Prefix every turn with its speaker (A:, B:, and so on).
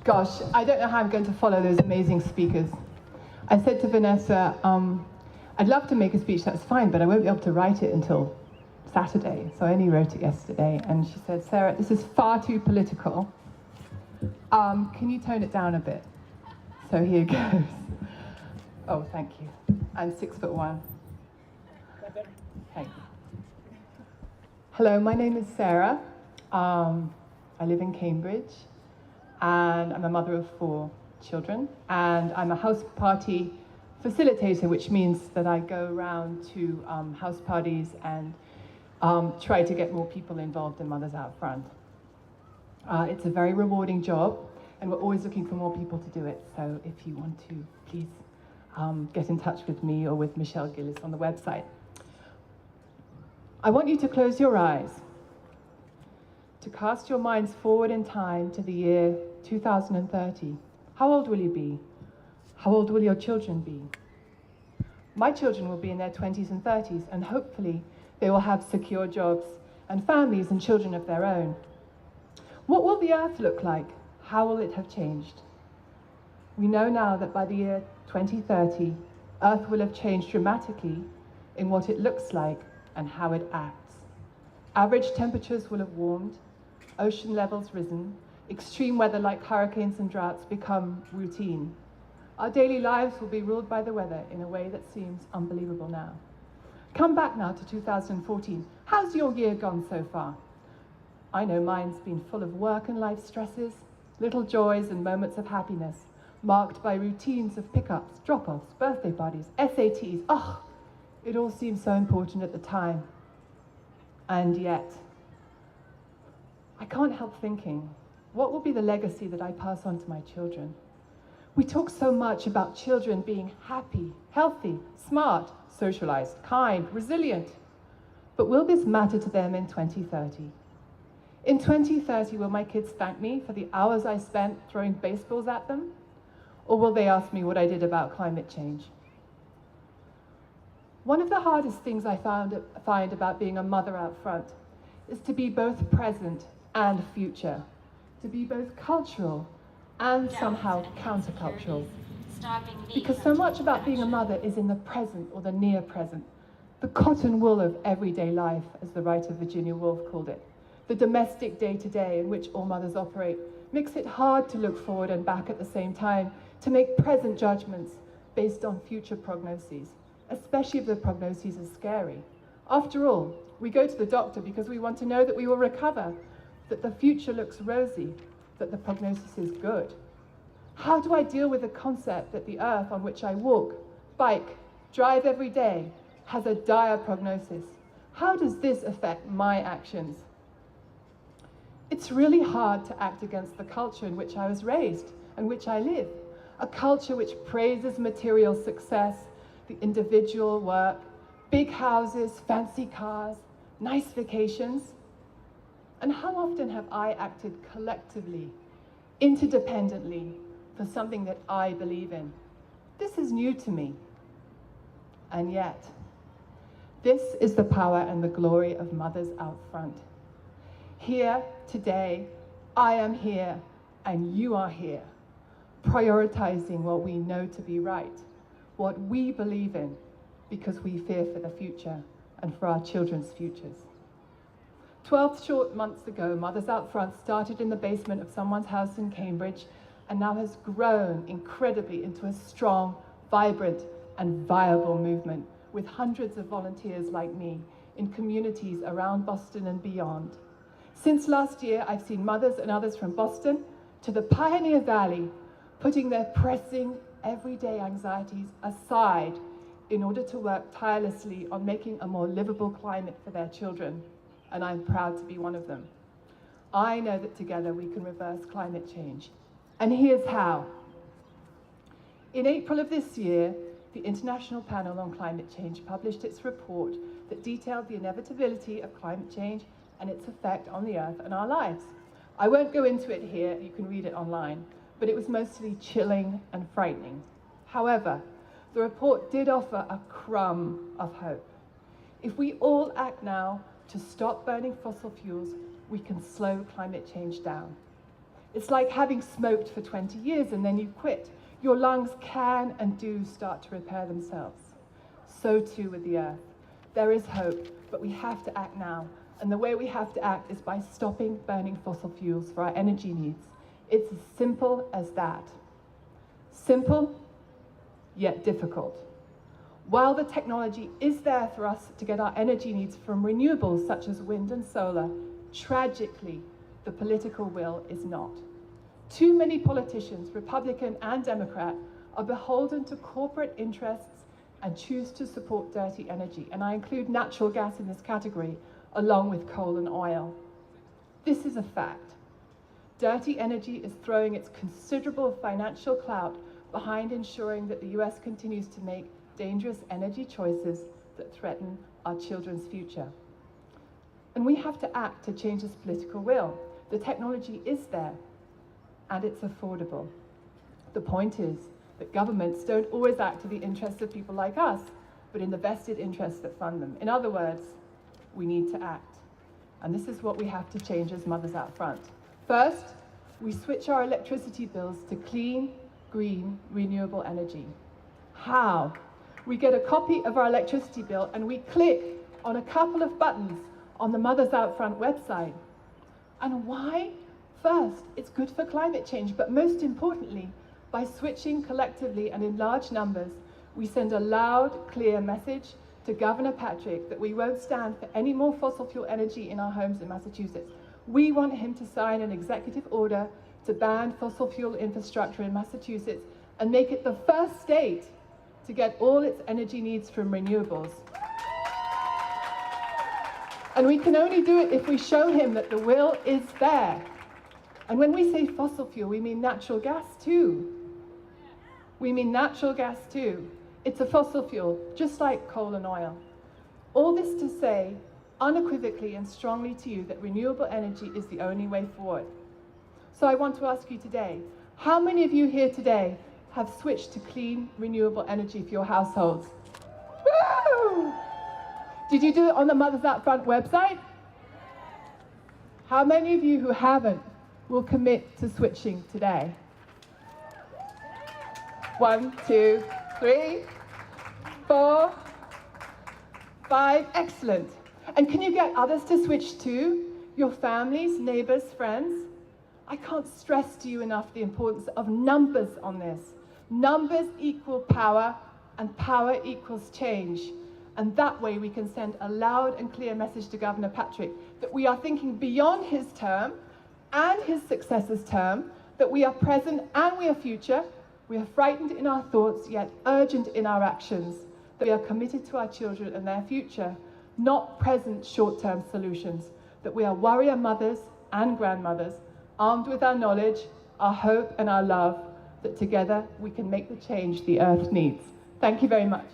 A: Gosh, I don't know how I'm going to follow those amazing speakers. I said to Vanessa, I'd love to make a speech, that's fine, but I won't be able to write it until Saturday. So I only wrote it yesterday. And she said, Sarah, this is far too political. Can you tone it down a bit? So here goes. Oh, thank you. I'm 6'1". Thanks. Hello, my name is Sarah. I live in Cambridge, and I'm a mother of 4 children, and I'm a house party facilitator, which means that I go around to house parties and try to get more people involved in Mothers Out Front. It's a very rewarding job, and we're always looking for more people to do it. So if you want to, please get in touch with me or with Michelle Gillis on the website. I want you to close your eyes, to cast your minds forward in time to the year 2030. How old will you be? How old will your children be? My children will be in their 20s and 30s, and hopefully they will have secure jobs and families and children of their own. What will the earth look like? How will it have changed? We know now that by the year 2030, Earth will have changed dramatically in what it looks like and how it acts. Average temperatures will have warmed, ocean levels risen, extreme weather like hurricanes and droughts become routine. Our daily lives will be ruled by the weather in a way that seems unbelievable now. Come back now to 2014. How's your year gone so far? I know mine's been full of work and life stresses, little joys and moments of happiness, marked by routines of pickups, drop-offs, birthday parties, SATs. Oh, it all seemed so important at the time. And yet, I can't help thinking, what will be the legacy that I pass on to my children? We talk so much about children being happy, healthy, smart, socialized, kind, resilient. But will this matter to them in 2030? In 2030, will my kids thank me for the hours I spent throwing baseballs at them? Or will they ask me what I did about climate change? One of the hardest things I find about being a mother out front is to be both present and future, to be both cultural and somehow countercultural. Because so much about being a mother is in the present or the near present, the cotton wool of everyday life, as the writer Virginia Woolf called it. The domestic day-to-day in which all mothers operate makes it hard to look forward and back at the same time, to make present judgments based on future prognoses, especially if the prognosis is scary. After all, we go to the doctor because we want to know that we will recover, that the future looks rosy, that the prognosis is good. How do I deal with the concept that the earth on which I walk, bike, drive every day has a dire prognosis? How does this affect my actions? It's really hard to act against the culture in which I was raised and which I live, a culture which praises material success, the individual work, big houses, fancy cars, nice vacations. And how often have I acted collectively, interdependently, for something that I believe in? This is new to me. And yet, this is the power and the glory of Mothers Out Front. Here, today, I am here, and you are here, prioritizing what we know to be right, what we believe in, because we fear for the future and for our children's futures. 12 short months ago, Mothers Out Front started in the basement of someone's house in Cambridge and now has grown incredibly into a strong, vibrant, and viable movement with hundreds of volunteers like me in communities around Boston and beyond. Since last year, I've seen mothers and others from Boston to the Pioneer Valley putting their pressing everyday anxieties aside in order to work tirelessly on making a more livable climate for their children, and I'm proud to be one of them. I know that together we can reverse climate change, and here's how. In April of this year, the International Panel on Climate Change published its report that detailed the inevitability of climate change and its effect on the Earth and our lives. I won't go into it here, you can read it online, but it was mostly chilling and frightening. However, the report did offer a crumb of hope. If we all act now to stop burning fossil fuels, we can slow climate change down. It's like having smoked for 20 years and then you quit. Your lungs can and do start to repair themselves. So too with the earth. There is hope, but we have to act now. And the way we have to act is by stopping burning fossil fuels for our energy needs. It's as simple as that. Simple, yet difficult. While the technology is there for us to get our energy needs from renewables such as wind and solar, tragically, the political will is not. Too many politicians, Republican and Democrat, are beholden to corporate interests and choose to support dirty energy. And I include natural gas in this category, along with coal and oil. This is a fact. Dirty energy is throwing its considerable financial clout behind ensuring that the US continues to make dangerous energy choices that threaten our children's future. And we have to act to change this political will. The technology is there, and it's affordable. The point is that governments don't always act in the interests of people like us, but in the vested interests that fund them. In other words, we need to act. And this is what we have to change as mothers out front. First, we switch our electricity bills to clean, green, renewable energy. How? We get a copy of our electricity bill and we click on a couple of buttons on the Mothers Out Front website. And why? First, it's good for climate change, but most importantly, by switching collectively and in large numbers, we send a loud, clear message to Governor Patrick that we won't stand for any more fossil fuel energy in our homes in Massachusetts. We want him to sign an executive order to ban fossil fuel infrastructure in Massachusetts and make it the first state to get all its energy needs from renewables. And we can only do it if we show him that the will is there. And when we say fossil fuel, we mean natural gas too. We mean natural gas too. It's a fossil fuel, just like coal and oil. All this to say, unequivocally and strongly to you, that renewable energy is the only way forward. So I want to ask you today, how many of you here today have switched to clean, renewable energy for your households? Woo! Did you do it on the Mothers Out Front website? How many of you who haven't will commit to switching today? 1, 2, 3, 4, 5, excellent. And can you get others to switch too? Your families, neighbors, friends? I can't stress to you enough the importance of numbers on this. Numbers equal power, and power equals change. And that way we can send a loud and clear message to Governor Patrick that we are thinking beyond his term and his successor's term, that we are present and we are future. We are frightened in our thoughts, yet urgent in our actions, that we are committed to our children and their future, not present short-term solutions, that we are warrior mothers and grandmothers, armed with our knowledge, our hope and our love, that together we can make the change the earth needs. Thank you very much.